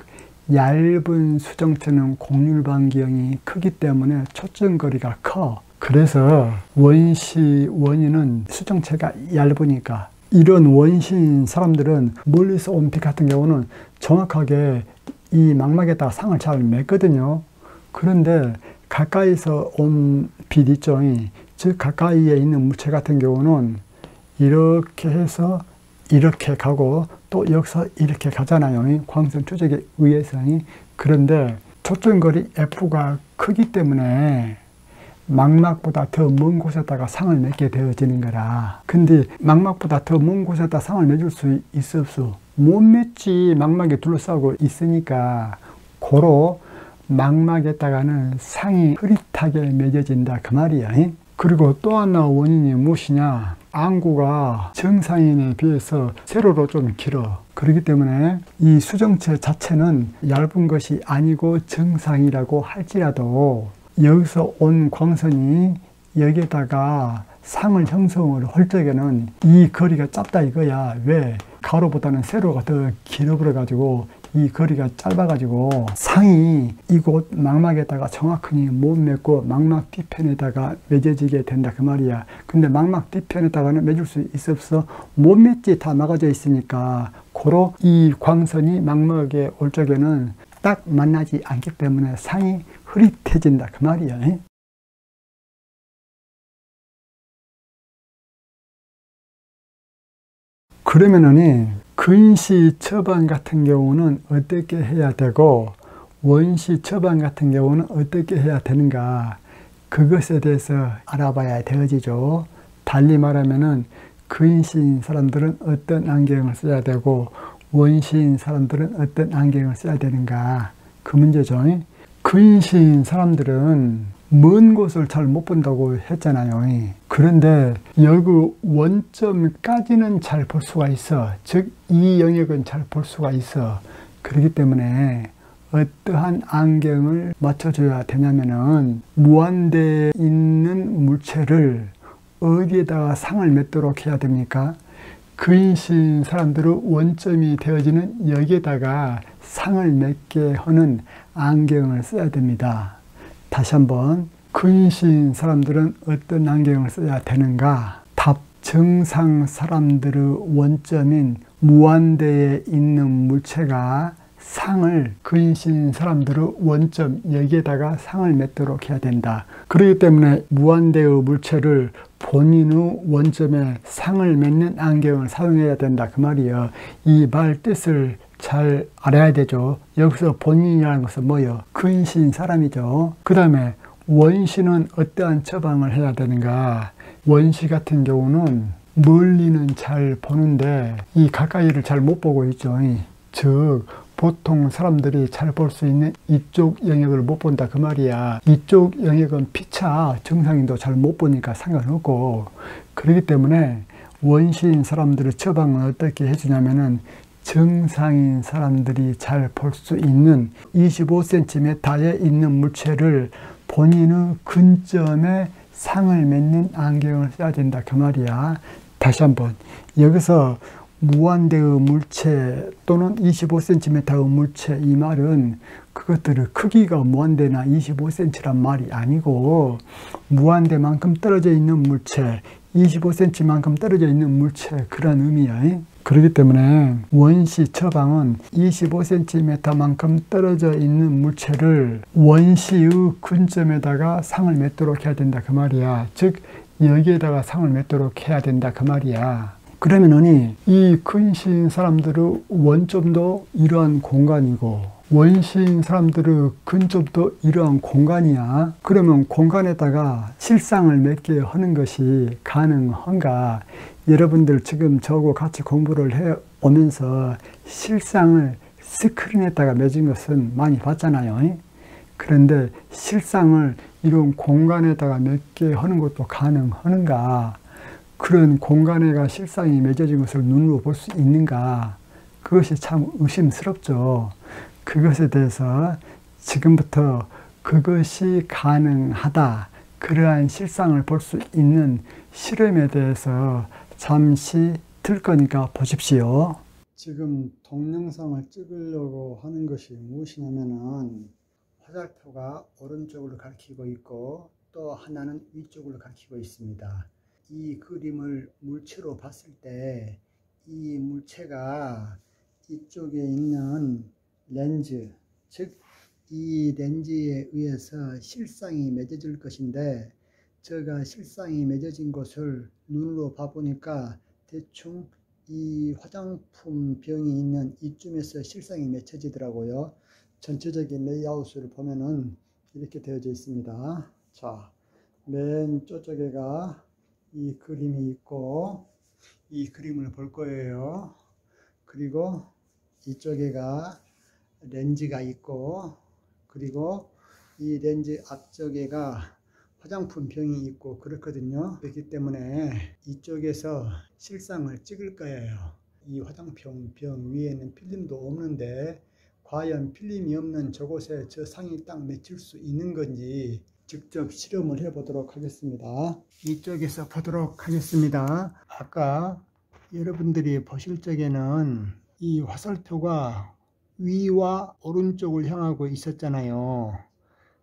얇은 수정체는 곡률 반경이 크기 때문에 초점거리가 커. 그래서 원시 원인은 수정체가 얇으니까. 이런 원시인 사람들은 멀리서 온 빛 같은 경우는 정확하게 이 망막에다가 상을 잘 맺거든요. 그런데 가까이서 온 빛 있죠. 즉 가까이에 있는 물체 같은 경우는 이렇게 해서 이렇게 가고 또 여기서 이렇게 가잖아요. 광선 추적에 의해서. 그런데 초점거리 F가 크기 때문에 망막보다 더 먼 곳에다가 상을 맺게 되어지는 거라. 근데 망막보다 더 먼 곳에다 상을 맺을 수 있어 없어? 못 맺지. 망막에 둘러싸고 있으니까. 고로 망막에다가는 상이 흐릿하게 맺어진다 그 말이야. 그리고 또 하나 원인이 무엇이냐, 안구가 정상인에 비해서 세로로 좀 길어. 그렇기 때문에 이 수정체 자체는 얇은 것이 아니고 정상이라고 할지라도 여기서 온 광선이 여기에다가 상을 형성을 할 적에는 이 거리가 짧다 이거야. 왜? 가로보다는 세로가 더 길어버려 가지고 이 거리가 짧아 가지고 상이 이곳 망막에다가 정확히 못 맺고 망막 뒤편에다가 맺어지게 된다 그 말이야. 근데 망막 뒤편에다가는 맺을 수 있어 없어? 못 맺지. 다 막아져 있으니까. 고로 이 광선이 망막에 올 적에는 딱 만나지 않기 때문에 상이 흐릿해진다 그 말이야. 그러면은 근시 처방 같은 경우는 어떻게 해야 되고 원시 처방 같은 경우는 어떻게 해야 되는가, 그것에 대해서 알아봐야 되어지죠. 달리 말하면은 근시인 사람들은 어떤 안경을 써야 되고 원시인 사람들은 어떤 안경을 써야 되는가, 그 문제죠. 근시인 사람들은 먼 곳을 잘 못 본다고 했잖아요. 그런데 여기 원점까지는 잘 볼 수가 있어. 즉 이 영역은 잘 볼 수가 있어. 그렇기 때문에 어떠한 안경을 맞춰줘야 되냐면은 무한대에 있는 물체를 어디에다가 상을 맺도록 해야 됩니까? 근신 사람들의 원점이 되어지는 여기에다가 상을 맺게 하는 안경을 써야 됩니다. 다시 한번, 근신 사람들은 어떤 안경을 써야 되는가? 답, 정상 사람들의 원점인 무한대에 있는 물체가 상을 근신 사람들의 원점 여기에다가 상을 맺도록 해야 된다. 그렇기 때문에 무한대의 물체를 본인의 원점에 상을 맺는 안경을 사용해야 된다 그 말이에요. 이 말 뜻을 잘 알아야 되죠. 여기서 본인이라는 것은 뭐예요? 근신 사람이죠. 그 다음에 원시는 어떠한 처방을 해야 되는가? 원시 같은 경우는 멀리는 잘 보는데 이 가까이를 잘 못 보고 있죠. 즉 보통 사람들이 잘 볼 수 있는 이쪽 영역을 못 본다 그 말이야. 이쪽 영역은 피차 정상인도 잘 못 보니까 상관없고, 그렇기 때문에 원시인 사람들의 처방은 어떻게 해주냐면은 정상인 사람들이 잘 볼 수 있는 25cm에 있는 물체를 본인의 근점에 상을 맺는 안경을 써야 된다 그 말이야. 다시 한번, 여기서 무한대의 물체 또는 25cm의 물체, 이 말은 그것들의 크기가 무한대나 25cm란 말이 아니고 무한대만큼 떨어져 있는 물체, 25cm만큼 떨어져 있는 물체, 그런 의미야. 그렇기 때문에 원시 처방은 25cm만큼 떨어져 있는 물체를 원시의 근점에다가 상을 맺도록 해야 된다 그 말이야. 즉 여기에다가 상을 맺도록 해야 된다 그 말이야. 그러면은 이 근신 사람들의 원점도 이러한 공간이고 원시인 사람들의 근점도 이러한 공간이야. 그러면 공간에다가 실상을 맺게 하는 것이 가능한가? 여러분들 지금 저하고 같이 공부를 해 오면서 실상을 스크린에다가 맺은 것은 많이 봤잖아요. 그런데 실상을 이런 공간에다가 맺게 하는 것도 가능한가? 그런 공간에가 실상이 맺어진 것을 눈으로 볼 수 있는가? 그것이 참 의심스럽죠. 그것에 대해서 지금부터 그것이 가능하다, 그러한 실상을 볼 수 있는 실험에 대해서 잠시 들 거니까 보십시오. 지금 동영상을 찍으려고 하는 것이 무엇이냐면은 화살표가 오른쪽으로 가리키고 있고 또 하나는 위쪽으로 가리키고 있습니다. 이 그림을 물체로 봤을 때 이 물체가 이쪽에 있는 렌즈, 즉 이 렌즈에 의해서 실상이 맺어질 것인데, 제가 실상이 맺어진 것을 눈으로 봐보니까 대충 이 화장품 병이 있는 이쯤에서 실상이 맺혀지더라고요. 전체적인 레이아웃을 보면은 이렇게 되어져 있습니다. 자, 맨 저쪽에가 이 그림이 있고 이 그림을 볼 거예요. 그리고 이쪽에가 렌즈가 있고, 그리고 이 렌즈 앞쪽에가 화장품 병이 있고 그렇거든요. 그렇기 때문에 이쪽에서 실상을 찍을 거예요. 이 화장품 병 위에는 필름도 없는데 과연 필름이 없는 저곳에 저 상이 딱 맺힐 수 있는 건지 직접 실험을 해 보도록 하겠습니다. 이쪽에서 보도록 하겠습니다. 아까 여러분들이 보실 적에는 이 화살표가 위와 오른쪽을 향하고 있었잖아요.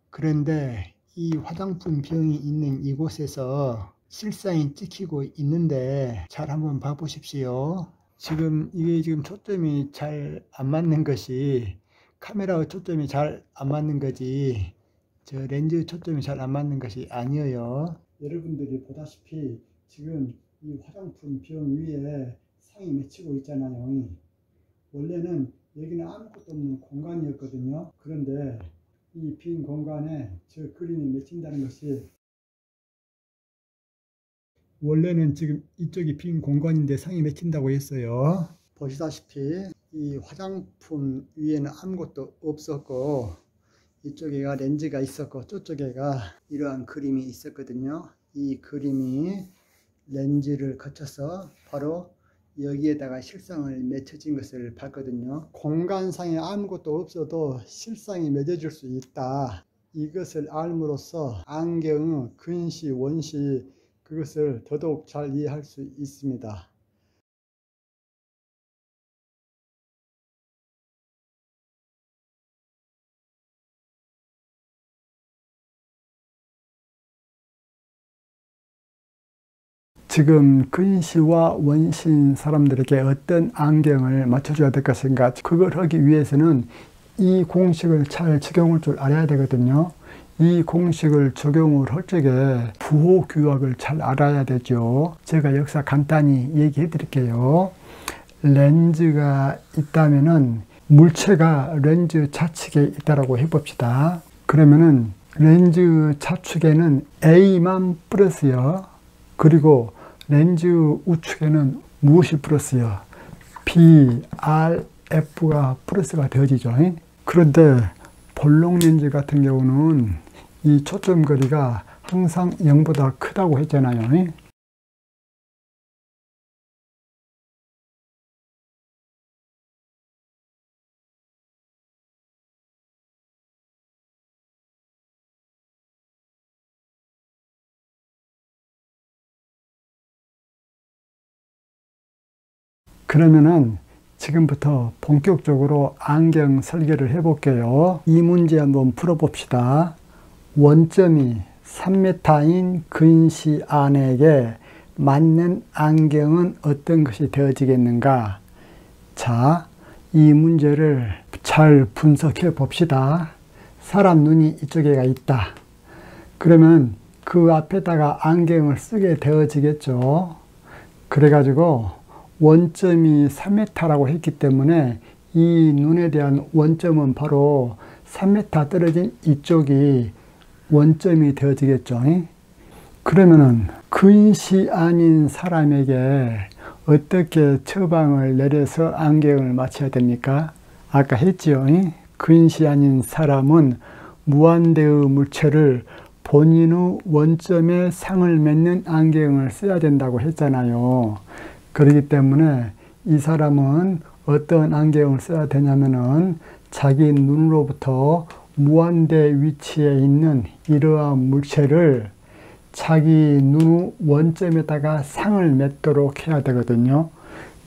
그런데 이 화장품 병이 있는 이곳에서 실상이 찍히고 있는데 잘 한번 봐 보십시오. 지금 이게 지금 초점이 잘 안 맞는 것이 카메라의 초점이 잘 안 맞는 거지 저 렌즈 초점이 잘 안 맞는 것이 아니에요. 여러분들이 보다시피 지금 이 화장품 병 위에 상이 맺히고 있잖아요. 원래는 여기는 아무것도 없는 공간이었거든요. 그런데 이 빈 공간에 저 그림이 맺힌다는 것이, 원래는 지금 이쪽이 빈 공간인데 상이 맺힌다고 했어요. 보시다시피 이 화장품 위에는 아무것도 없었고 이쪽에가 렌즈가 있었고 저쪽에가 이러한 그림이 있었거든요. 이 그림이 렌즈를 거쳐서 바로 여기에다가 실상을 맺혀진 것을 봤거든요. 공간상에 아무것도 없어도 실상이 맺어질 수 있다. 이것을 알므로써 안경의 근시, 원시 그것을 더더욱 잘 이해할 수 있습니다. 지금 근시와 원시인 사람들에게 어떤 안경을 맞춰줘야 될 것인가, 그걸 하기 위해서는 이 공식을 잘 적용할 줄 알아야 되거든요. 이 공식을 적용을 할 적에 부호규칙을 잘 알아야 되죠. 제가 역사 간단히 얘기해 드릴게요. 렌즈가 있다면은 물체가 렌즈 좌측에 있다라고 해봅시다. 그러면은 렌즈 좌측에는 A만 플러스요. 그리고 렌즈 우측에는 무엇이 플러스요? B, R, F가 플러스가 되어지죠. 그런데 볼록 렌즈 같은 경우는 이 초점 거리가 항상 0보다 크다고 했잖아요. 그러면은 지금부터 본격적으로 안경 설계를 해볼게요. 이 문제 한번 풀어봅시다. 원점이 3m인 근시 안에게 맞는 안경은 어떤 것이 되어지겠는가? 자, 이 문제를 잘 분석해 봅시다. 사람 눈이 이쪽에가 있다. 그러면 그 앞에다가 안경을 쓰게 되어지겠죠. 그래가지고 원점이 3m라고 했기 때문에 이 눈에 대한 원점은 바로 3m 떨어진 이쪽이 원점이 되어지겠죠. 그러면은 근시 아닌 사람에게 어떻게 처방을 내려서 안경을 맞춰야 됩니까? 아까 했지요. 근시 아닌 사람은 무한대의 물체를 본인의 원점에 상을 맺는 안경을 써야 된다고 했잖아요. 그렇기 때문에 이 사람은 어떤 안경을 써야 되냐면은 자기 눈으로부터 무한대 위치에 있는 이러한 물체를 자기 눈의 원점에다가 상을 맺도록 해야 되거든요.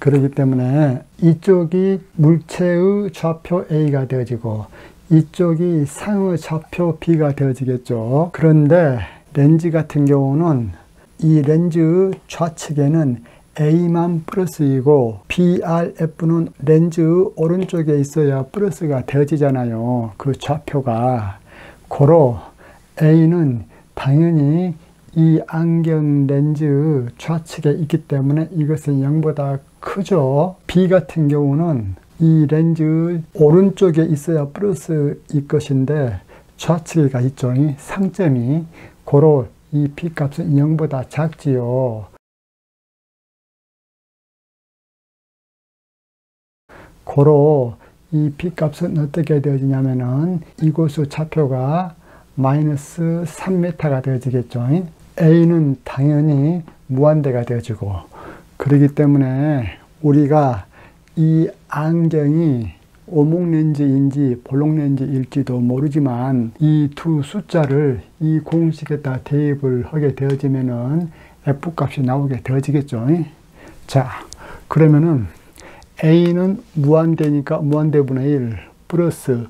그렇기 때문에 이쪽이 물체의 좌표 A가 되어지고 이쪽이 상의 좌표 B가 되어지겠죠. 그런데 렌즈 같은 경우는 이 렌즈 좌측에는 A만 플러스이고 BRF는 렌즈 오른쪽에 있어야 플러스가 되어지잖아요. 그 좌표가. 고로 A는 당연히 이 안경 렌즈 좌측에 있기 때문에 이것은 0보다 크죠. B 같은 경우는 이 렌즈 오른쪽에 있어야 플러스일 것인데 좌측에가 있죠. 상점이. 고로 이 B 값은 0보다 작지요. 고로 이 B 값은 어떻게 되어지냐면은 이곳의 좌표가 마이너스 3m가 되어지겠죠. A는 당연히 무한대가 되어지고, 그렇기 때문에 우리가 이 안경이 오목렌즈인지 볼록렌즈일지도 모르지만 이 두 숫자를 이 공식에다 대입을 하게 되어지면은 F 값이 나오게 되어지겠죠. 자, 그러면은 A는 무한대니까 무한대분의 1 플러스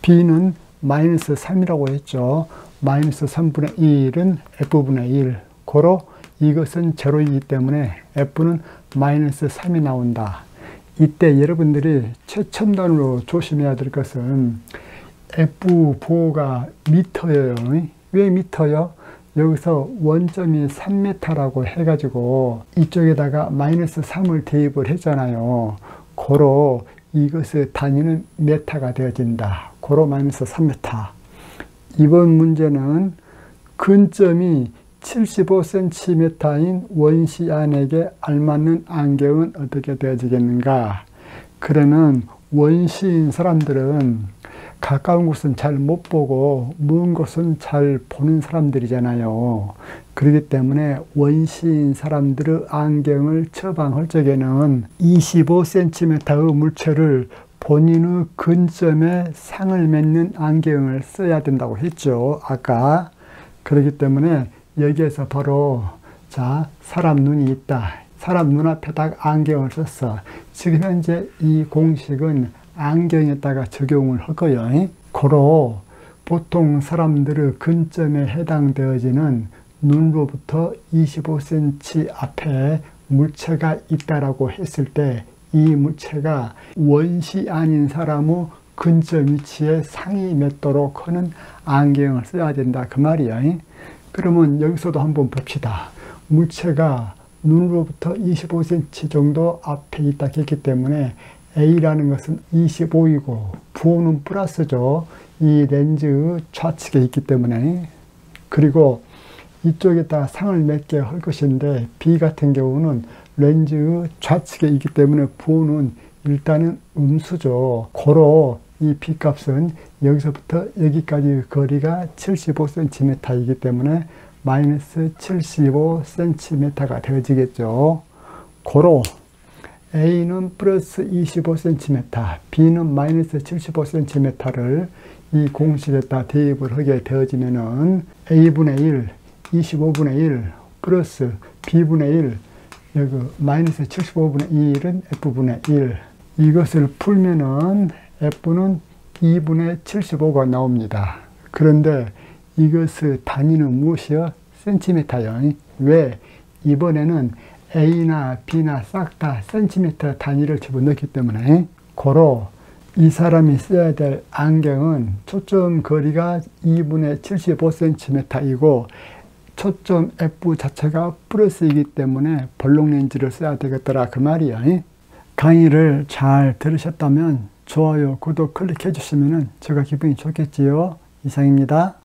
B는 마이너스 3이라고 했죠. 마이너스 3분의 1은 F분의 1. 고로 이것은 제로이기 때문에 F는 마이너스 3이 나온다. 이때 여러분들이 최첨단으로 조심해야 될 것은 F 보호가 미터예요. 왜 미터요? 여기서 원점이 3m라고 해가지고 이쪽에다가 마이너스 3을 대입을 했잖아요. 고로 이것의 단위는 메타가 되어진다. 고로 마이너스 3m. 이번 문제는 근점이 75cm인 원시안에게 알맞는 안경은 어떻게 되어지겠는가? 그러면 원시인 사람들은 가까운 곳은 잘 못 보고 먼 곳은 잘 보는 사람들이잖아요. 그렇기 때문에 원시인 사람들의 안경을 처방할 적에는 25cm의 물체를 본인의 근점에 상을 맺는 안경을 써야 된다고 했죠. 아까. 그렇기 때문에 여기에서 바로 자, 사람 눈이 있다. 사람 눈앞에다가 안경을 썼어. 지금 현재 이 공식은 안경에다가 적용을 할 거예요. 고로 보통 사람들의 근점에 해당되어지는 눈로부터 25cm 앞에 물체가 있다라고 했을 때 이 물체가 원시 아닌 사람의 근점 위치에 상이 맺도록 하는 안경을 써야 된다 그 말이에요. 그러면 여기서도 한번 봅시다. 물체가 눈으로부터 25cm 정도 앞에 있다 했기 때문에 A라는 것은 25이고 부호는 플러스죠. 이 렌즈 좌측에 있기 때문에. 그리고 이쪽에다 상을 맺게 할 것인데 B 같은 경우는 렌즈 좌측에 있기 때문에 부호는 일단은 음수죠. 고로 이 B 값은 여기서부터 여기까지 거리가 75cm이기 때문에 마이너스 75cm가 되어지겠죠. 고로 A는 플러스 25cm, B는 마이너스 75cm를 이 공식에다 대입을 하게 되어지면은 A분의 1, 25분의 1 플러스 B분의 1, 여기 마이너스 75분의 1은 F분의 1. 이것을 풀면은 F는 2분의 75가 나옵니다. 그런데 이것의 단위는 무엇이요? 센티미터요. 왜? 이번에는 A나 B나 싹 다 센티미터 단위를 집어넣기 때문에. 고로 이 사람이 써야 될 안경은 초점 거리가 2분의 75cm이고 초점 F 자체가 플러스이기 때문에 볼록 렌즈를 써야 되겠더라 그 말이야. 강의를 잘 들으셨다면 좋아요, 구독 클릭해 주시면 제가 기분이 좋겠지요. 이상입니다.